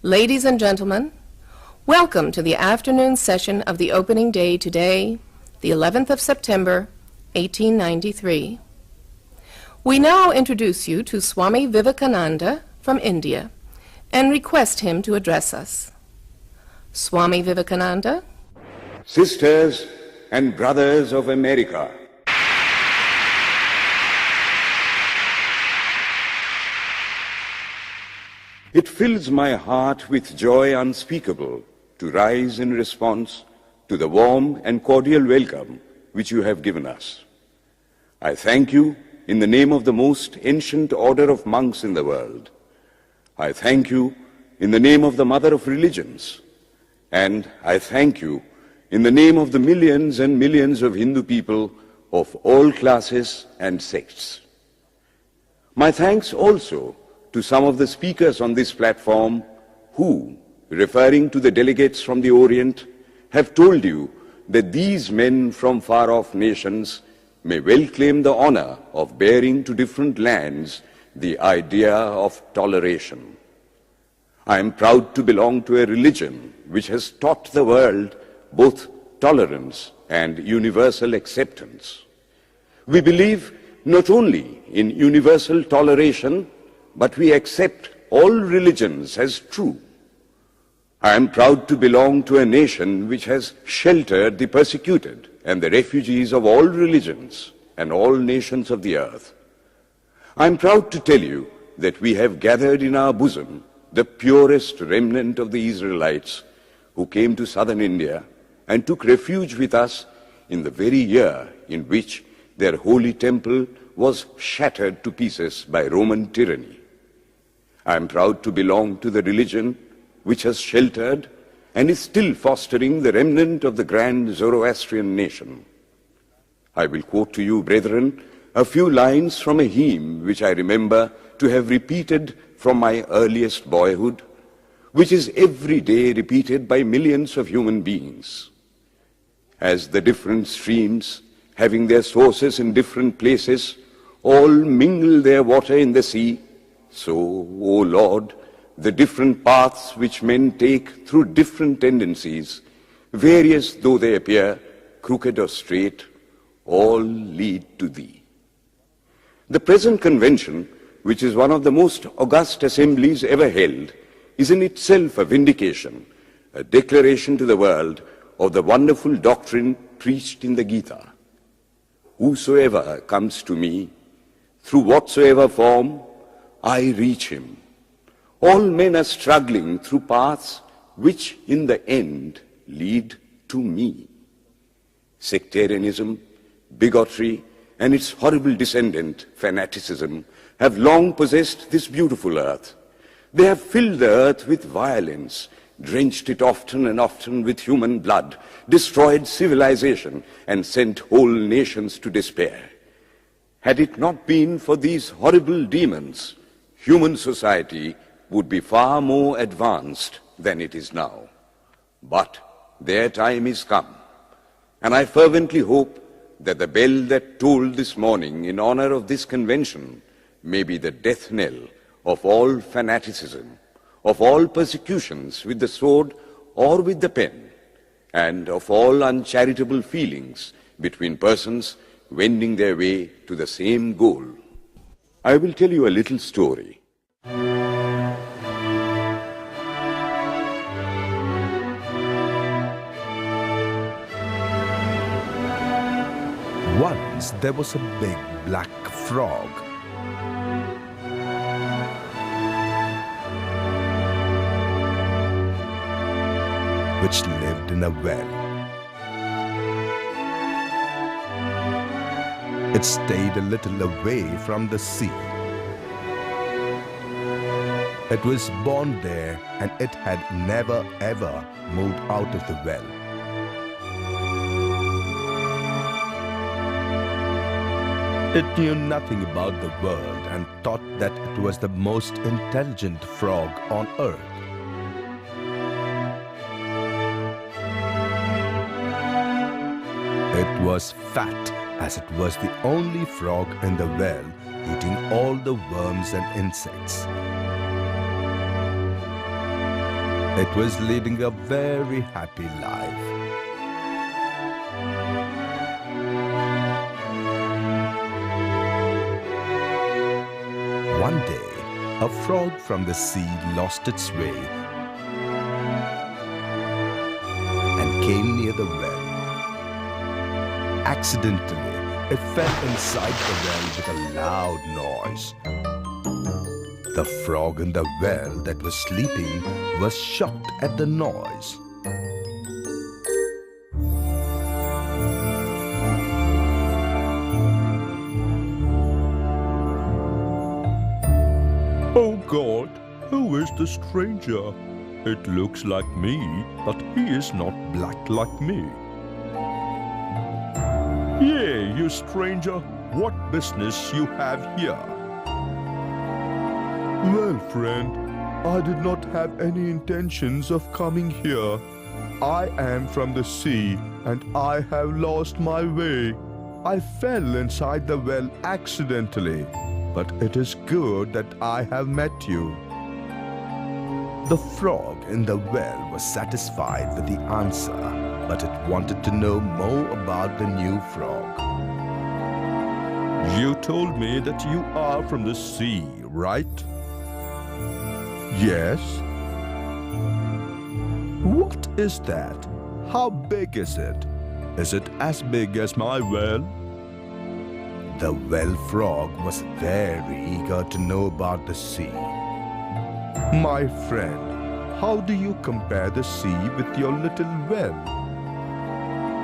Ladies and gentlemen, welcome to the afternoon session of the opening day today, the 11th of September, 1893. We now introduce you to Swami Vivekananda from India and request him to address us. Swami Vivekananda. Sisters and brothers of America, it fills my heart with joy unspeakable to rise in response to the warm and cordial welcome which you have given us. I thank you in the name of the most ancient order of monks in the world. I thank you in the name of the mother of religions. And I thank you in the name of the millions and millions of Hindu people of all classes and sects. My thanks also to some of the speakers on this platform who, referring to the delegates from the Orient, have told you that these men from far-off nations may well claim the honor of bearing to different lands the idea of toleration. I am proud to belong to a religion which has taught the world both tolerance and universal acceptance. We believe not only in universal toleration, but we accept all religions as true. I am proud to belong to a nation which has sheltered the persecuted and the refugees of all religions and all nations of the earth. I am proud to tell you that we have gathered in our bosom the purest remnant of the Israelites who came to southern India and took refuge with us in the very year in which their holy temple was shattered to pieces by Roman tyranny. I am proud to belong to the religion which has sheltered and is still fostering the remnant of the grand Zoroastrian nation. I will quote to you, brethren, a few lines from a hymn which I remember to have repeated from my earliest boyhood, which is every day repeated by millions of human beings. As the different streams, having their sources in different places, all mingle their water in the sea, so, O Lord, the different paths which men take through different tendencies, various though they appear, crooked or straight, all lead to Thee. The present convention, which is one of the most august assemblies ever held, is in itself a vindication, a declaration to the world of the wonderful doctrine preached in the Gita. Whosoever comes to me, through whatsoever form, I reach him. All men are struggling through paths which in the end lead to me. Sectarianism, bigotry, and its horrible descendant, fanaticism, have long possessed this beautiful earth. They have filled the earth with violence, drenched it often and often with human blood, destroyed civilization, and sent whole nations to despair. Had it not been for these horrible demons, human society would be far more advanced than it is now. But their time is come, and I fervently hope that the bell that tolled this morning in honor of this convention may be the death knell of all fanaticism, of all persecutions with the sword or with the pen, and of all uncharitable feelings between persons wending their way to the same goal. I will tell you a little story. Once there was a big black frog. Which lived in a well. It stayed a little away from the sea. It was born there, and it had never ever moved out of the well. It knew nothing about the world and thought that it was the most intelligent frog on earth. It was fat, as it was the only frog in the well, eating all the worms and insects. It was leading a very happy life. One day, a frog from the sea lost its way and came near the well. Accidentally, it fell inside the well with a loud noise. The frog in the well that was sleeping was shocked at the noise. Oh God, who is the stranger? It looks like me, but he is not black like me. Yea, you stranger, what business you have here? Well, friend, I did not have any intentions of coming here. I am from the sea and I have lost my way. I fell inside the well accidentally, but it is good that I have met you. The frog in the well was satisfied with the answer, but it wanted to know more about the new frog. You told me that you are from the sea, right? Yes. What is that? How big is it? Is it as big as my well? The well frog was very eager to know about the sea. My friend, how do you compare the sea with your little well?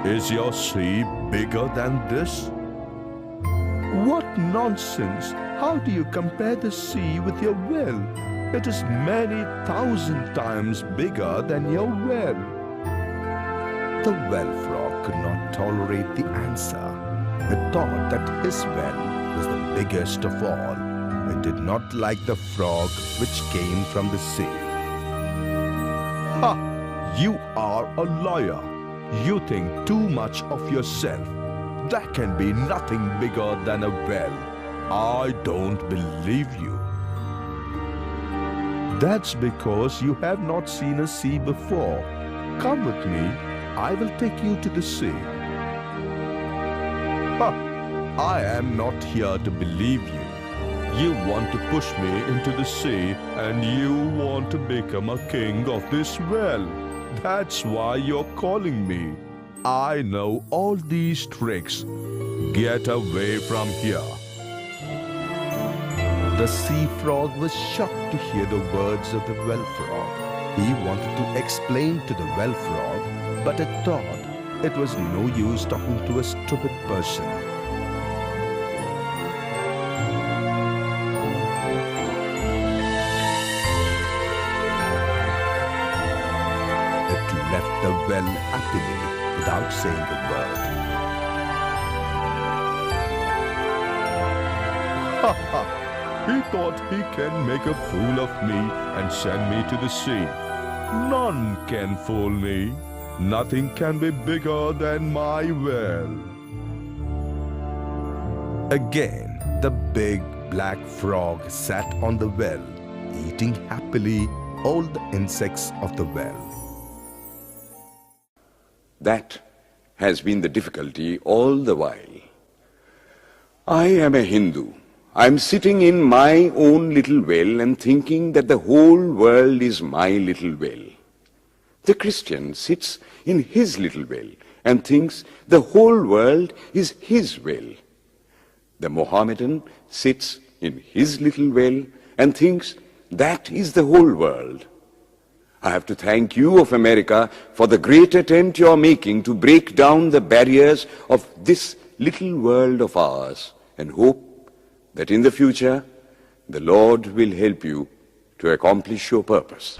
Is your sea bigger than this? What nonsense! How do you compare the sea with your well? It is many thousand times bigger than your well. The well frog could not tolerate the answer. It thought that his well was the biggest of all. It did not like the frog which came from the sea. Ha! You are a liar. You think too much of yourself. There can be nothing bigger than a well. I don't believe you. That's because you have not seen a sea before. Come with me. I will take you to the sea. Ha! I am not here to believe you. You want to push me into the sea and you want to become a king of this well. That's why you're calling me. I know all these tricks. Get away from here. The sea frog was shocked to hear the words of the well frog. He wanted to explain to the well frog, but it thought it was no use talking to a stupid person. It left the well happily without saying a word. Ha ha! He thought he can make a fool of me and send me to the sea. None can fool me. Nothing can be bigger than my well. Again, the big black frog sat on the well, eating happily all the insects of the well. That has been the difficulty all the while. I am a Hindu. I'm sitting in my own little well and thinking that the whole world is my little well. The Christian sits in his little well and thinks the whole world is his well. The Mohammedan sits in his little well and thinks that is the whole world. I have to thank you of America for the great attempt you are making to break down the barriers of this little world of ours and hope that in the future, the Lord will help you to accomplish your purpose.